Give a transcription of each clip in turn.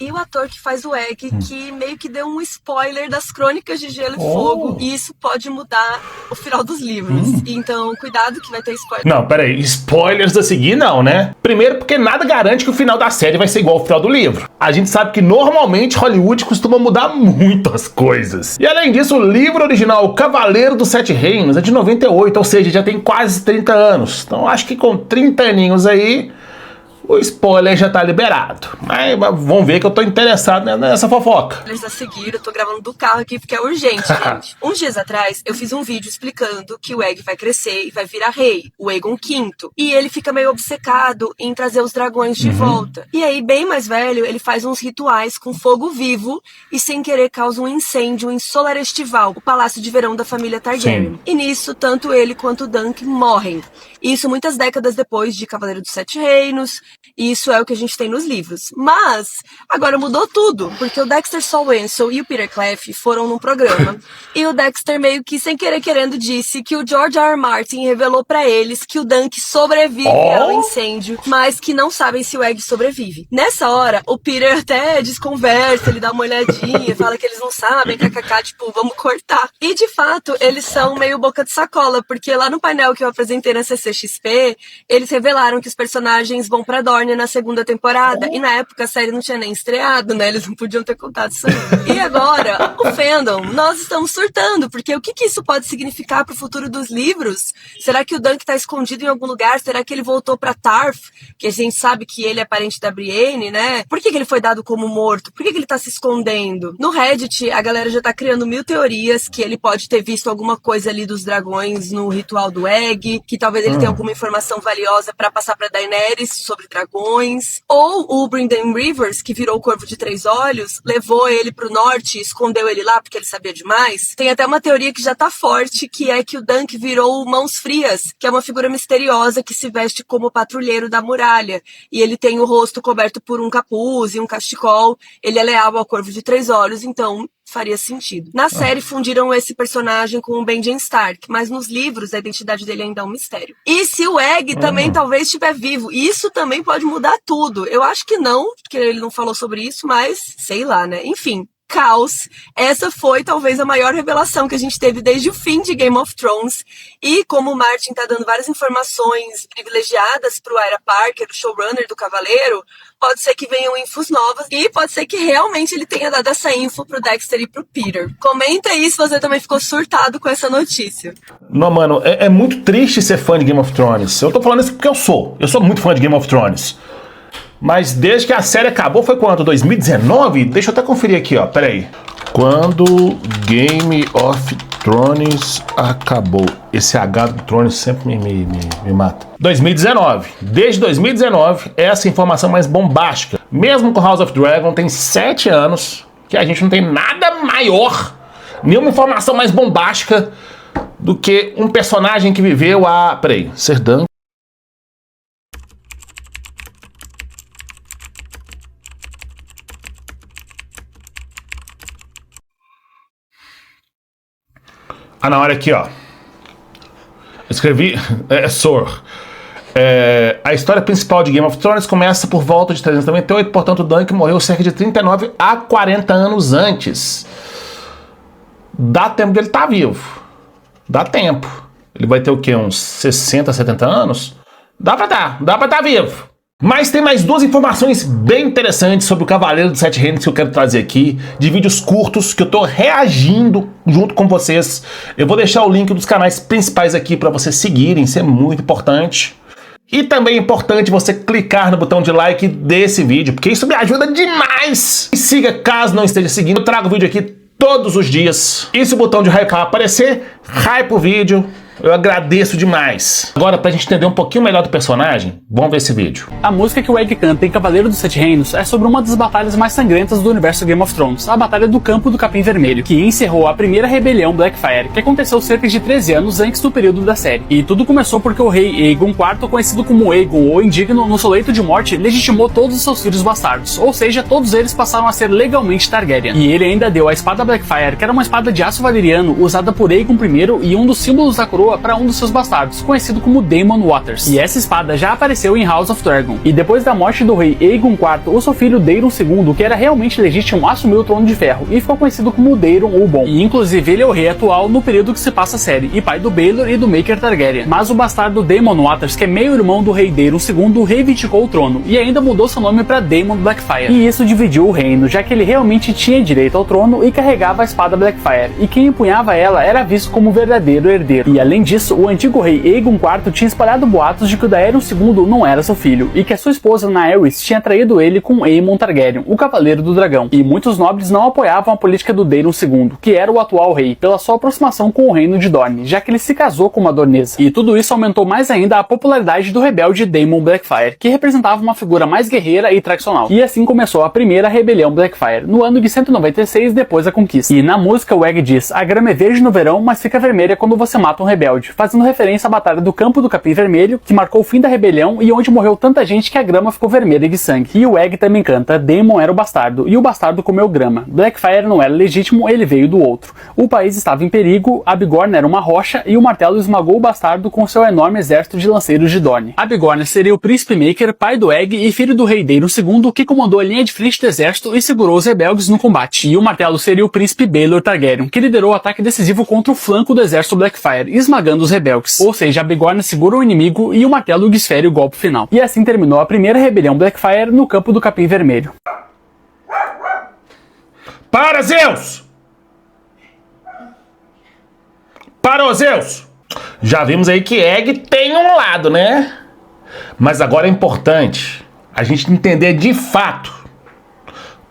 e o ator que faz o Egg, que meio que deu um spoiler das Crônicas de Gelo e Fogo, e isso pode mudar o final dos livros. Então, cuidado que vai ter spoiler. Não, peraí, spoilers a seguir não, né? Primeiro porque nada garante que o final da série vai ser igual ao final do livro. A gente sabe que normalmente Hollywood costuma mudar muito as coisas. E além disso, o livro original O Cavaleiro dos Sete Reinos é de 98, ou seja, já tem quase 30 anos. Então acho que com 30 aninhos aí, o spoiler já tá liberado. Mas vamos ver que eu tô interessado nessa fofoca. Eles a seguir, eu tô gravando do carro aqui porque é urgente, gente. Uns dias atrás, eu fiz um vídeo explicando que o Egg vai crescer e vai virar rei, o Aegon V. E ele fica meio obcecado em trazer os dragões de volta. E aí, bem mais velho, ele faz uns rituais com fogo vivo e sem querer causa um incêndio em Solar Estival, o palácio de verão da família Targaryen. Sim. E nisso, tanto ele quanto o Dunk morrem. Isso muitas décadas depois de Cavaleiro dos Sete Reinos. Isso é o que a gente tem nos livros. Mas, agora mudou tudo, porque o Dexter Salwensel e o Peter Clef foram num programa, e o Dexter meio que sem querer querendo disse que o George R. R. Martin revelou pra eles que o Dunk sobrevive ao incêndio, mas que não sabem se o Egg sobrevive. Nessa hora, o Peter até desconversa, ele dá uma olhadinha, fala que eles não sabem, kkk, tipo, vamos cortar. E de fato, eles são meio boca de sacola, porque lá no painel que eu apresentei na CCXP, eles revelaram que os personagens vão pra Dorne na segunda temporada, e na época a série não tinha nem estreado, né? Eles não podiam ter contado isso aí. E agora, o fandom, nós estamos surtando, porque o que isso pode significar pro futuro dos livros? Será que o Dunk tá escondido em algum lugar? Será que ele voltou pra Tarth? Que a gente sabe que ele é parente da Brienne, né? Por que ele foi dado como morto? Por que ele tá se escondendo? No Reddit, a galera já tá criando 1000 teorias que ele pode ter visto alguma coisa ali dos dragões no ritual do Egg, que talvez ele tenha alguma informação valiosa pra passar pra Daenerys sobre dragões, ou o Brynden Rivers, que virou o Corvo de Três Olhos, levou ele pro norte e escondeu ele lá porque ele sabia demais. Tem até uma teoria que já tá forte, que é que o Dunk virou Mãos Frias, que é uma figura misteriosa que se veste como patrulheiro da muralha, e ele tem o rosto coberto por um capuz e um cachecol, ele é leal ao Corvo de Três Olhos, então faria sentido. Na série fundiram esse personagem com o Benjen Stark, mas nos livros a identidade dele ainda é um mistério. E se o Egg também talvez estiver vivo, isso também pode mudar tudo. Eu acho que não, porque ele não falou sobre isso, mas sei lá, né? Enfim. Caos. Essa foi talvez a maior revelação que a gente teve desde o fim de Game of Thrones, e como o Martin tá dando várias informações privilegiadas pro Ira Parker, o showrunner do Cavaleiro, pode ser que venham infos novas, e pode ser que realmente ele tenha dado essa info pro Dexter e pro Peter. Comenta aí se você também ficou surtado com essa notícia. Não, mano, é muito triste ser fã de Game of Thrones. Eu tô falando isso porque eu sou muito fã de Game of Thrones. Mas desde que a série acabou, foi quando? 2019? Deixa eu até conferir aqui, ó. Pera aí. Quando Game of Thrones acabou. Esse H do Thrones sempre me mata. 2019. Desde 2019, essa informação mais bombástica. Mesmo com House of Dragon, tem 7 anos que a gente não tem nada maior, nenhuma informação mais bombástica do que um personagem que viveu a... Peraí, Ser Dunk. Ah, não, olha aqui, ó. Escrevi... Sor. A história principal de Game of Thrones começa por volta de 398, portanto o Dunk morreu cerca de 39 a 40 anos antes. Dá tempo dele estar vivo. Dá tempo. Ele vai ter o quê? Uns 60, 70 anos? Dá pra estar vivo. Mas tem mais 2 informações bem interessantes sobre o Cavaleiro dos Sete Reinos que eu quero trazer aqui, de vídeos curtos que eu tô reagindo junto com vocês. Eu vou deixar o link dos canais principais aqui para vocês seguirem, isso é muito importante. E também é importante você clicar no botão de like desse vídeo, porque isso me ajuda demais. E siga caso não esteja seguindo, eu trago vídeo aqui todos os dias. E se o botão de hype aparecer, hype o vídeo. Eu agradeço demais. Agora, pra gente entender um pouquinho melhor do personagem, vamos ver esse vídeo. A música que o Egg canta em Cavaleiro dos Sete Reinos é sobre uma das batalhas mais sangrentas do universo Game of Thrones, a Batalha do Campo do Capim Vermelho, que encerrou a primeira rebelião Blackfyre, que aconteceu cerca de 13 anos antes do período da série. E tudo começou porque o rei Aegon IV, conhecido como Aegon ou Indigno, no seu leito de morte, legitimou todos os seus filhos bastardos, ou seja, todos eles passaram a ser legalmente Targaryen. E ele ainda deu a espada Blackfyre, que era uma espada de aço valeriano usada por Aegon I e um dos símbolos da coroa coroa para um dos seus bastardos, conhecido como Daemon Waters. E essa espada já apareceu em House of Dragon. E depois da morte do rei Aegon IV, o seu filho Daeron II, que era realmente legítimo, assumiu o Trono de Ferro e ficou conhecido como Daeron o Bom. E inclusive ele é o rei atual no período que se passa a série, e pai do Baelor e do Maker Targaryen. Mas o bastardo Daemon Waters, que é meio irmão do rei Daeron II, reivindicou o trono e ainda mudou seu nome para Daemon Blackfyre. E isso dividiu o reino, já que ele realmente tinha direito ao trono e carregava a espada Blackfyre, e quem empunhava ela era visto como o verdadeiro herdeiro. E além disso, o antigo rei Aegon IV tinha espalhado boatos de que o Daeron II não era seu filho, e que a sua esposa Naerys tinha traído ele com Aemon Targaryen, o Cavaleiro do Dragão. E muitos nobres não apoiavam a política do Daeron II, que era o atual rei, pela sua aproximação com o reino de Dorne, já que ele se casou com uma dornesa. E tudo isso aumentou mais ainda a popularidade do rebelde Daemon Blackfyre, que representava uma figura mais guerreira e tradicional. E assim começou a primeira rebelião Blackfyre, no ano de 196 depois da conquista. E na música o Egg diz: a grama é verde no verão, mas fica vermelha quando você mata um rebelde, fazendo referência à batalha do Campo do Capim Vermelho, que marcou o fim da rebelião e onde morreu tanta gente que a grama ficou vermelha de sangue. E o Egg também canta: Daemon era o bastardo, e o bastardo comeu grama. Blackfyre não era legítimo, ele veio do outro. O país estava em perigo, Abigorn era uma rocha, e o martelo esmagou o bastardo com seu enorme exército de lanceiros de Dorne. Abigorn seria o príncipe Maker, pai do Egg e filho do rei Daeron II, que comandou a linha de frente do exército e segurou os rebeldes no combate. E o martelo seria o príncipe Baelor Targaryen, que liderou o ataque decisivo contra o flanco do exército Blackfyre, esmagando os rebeldes. Ou seja, Abigorn segura o inimigo e o martelo desfere o golpe final. E assim terminou a primeira rebelião Blackfyre no Campo do Capim Vermelho. Para, Zeus! Parou, Zeus! Já vimos aí que Egg tem um lado, né? Mas agora é importante a gente entender de fato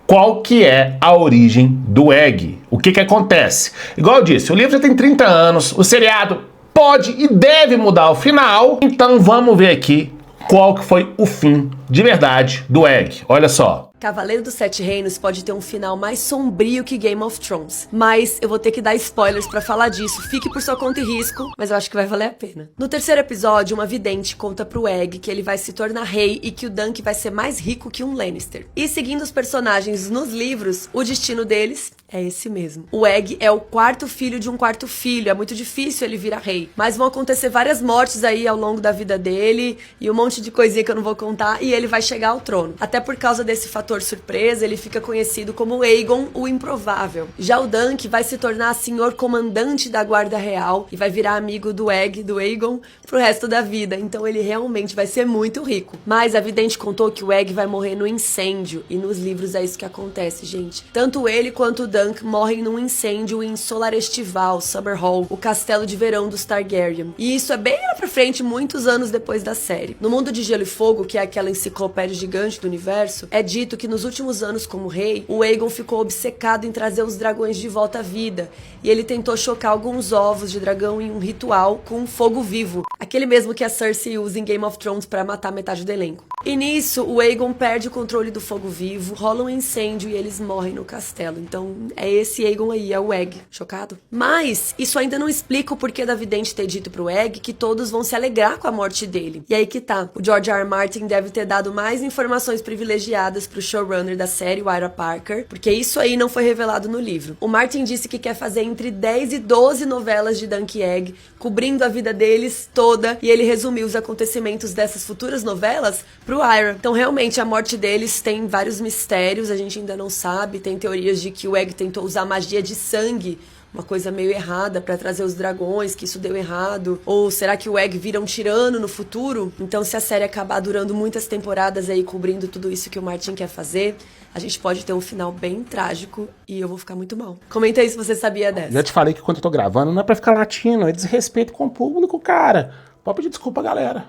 qual que é a origem do Egg. O que que acontece? Igual eu disse, o livro já tem 30 anos, o seriado pode e deve mudar o final, então vamos ver aqui qual que foi o fim de verdade do Egg. Olha só. Cavaleiro dos Sete Reinos pode ter um final mais sombrio que Game of Thrones, mas eu vou ter que dar spoilers pra falar disso, fique por sua conta e risco, mas eu acho que vai valer a pena. No terceiro episódio, uma vidente conta pro Egg que ele vai se tornar rei e que o Dunk vai ser mais rico que um Lannister. E seguindo os personagens nos livros, o destino deles é esse mesmo. O Egg é o quarto filho de um quarto filho, é muito difícil ele virar rei, mas vão acontecer várias mortes aí ao longo da vida dele e um monte de coisinha que eu não vou contar, e ele vai chegar ao trono. Até por causa desse fator surpresa, ele fica conhecido como Aegon, o Improvável. Já o Dunk vai se tornar senhor comandante da guarda real e vai virar amigo do Egg, do Aegon, pro resto da vida, então ele realmente vai ser muito rico. Mas a vidente contou que o Egg vai morrer no incêndio, e nos livros é isso que acontece, gente. Tanto ele quanto o Dunk morrem num incêndio em Solar Estival, Summerhall, o castelo de verão dos Targaryen. E isso é bem lá pra frente, muitos anos depois da série. No Mundo de Gelo e Fogo, que é aquela enciclopédia gigante do universo, é dito que nos últimos anos como rei, o Aegon ficou obcecado em trazer os dragões de volta à vida, e ele tentou chocar alguns ovos de dragão em um ritual com um fogo vivo, aquele mesmo que a Cersei usa em Game of Thrones para matar metade do elenco. E nisso, o Aegon perde o controle do fogo vivo, rola um incêndio e eles morrem no castelo. Então, é esse Aegon aí, é o Egg. Chocado? Mas, isso ainda não explica o porquê da vidente ter dito pro Egg que todos vão se alegrar com a morte dele. E aí que tá, o George R. R. Martin deve ter dado mais informações privilegiadas pro showrunner da série, o Ira Parker, porque isso aí não foi revelado no livro. O Martin disse que quer fazer entre 10 e 12 novelas de Dunk e Egg, cobrindo a vida deles toda, e ele resumiu os acontecimentos dessas futuras novelas pro Ira. Então, realmente, a morte deles tem vários mistérios, a gente ainda não sabe, tem teorias de que o Egg tentou usar magia de sangue, uma coisa meio errada pra trazer os dragões, que isso deu errado. Ou será que o Egg vira um tirano no futuro? Então, se a série acabar durando muitas temporadas aí, cobrindo tudo isso que o Martin quer fazer, a gente pode ter um final bem trágico e eu vou ficar muito mal. Comenta aí se você sabia dessa. Já te falei que quando eu tô gravando não é pra ficar latindo, é desrespeito com o público, cara. Pode pedir desculpa, galera.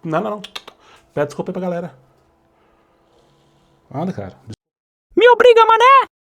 Não. Pede desculpa aí pra galera. Anda, cara. Me obriga, mané!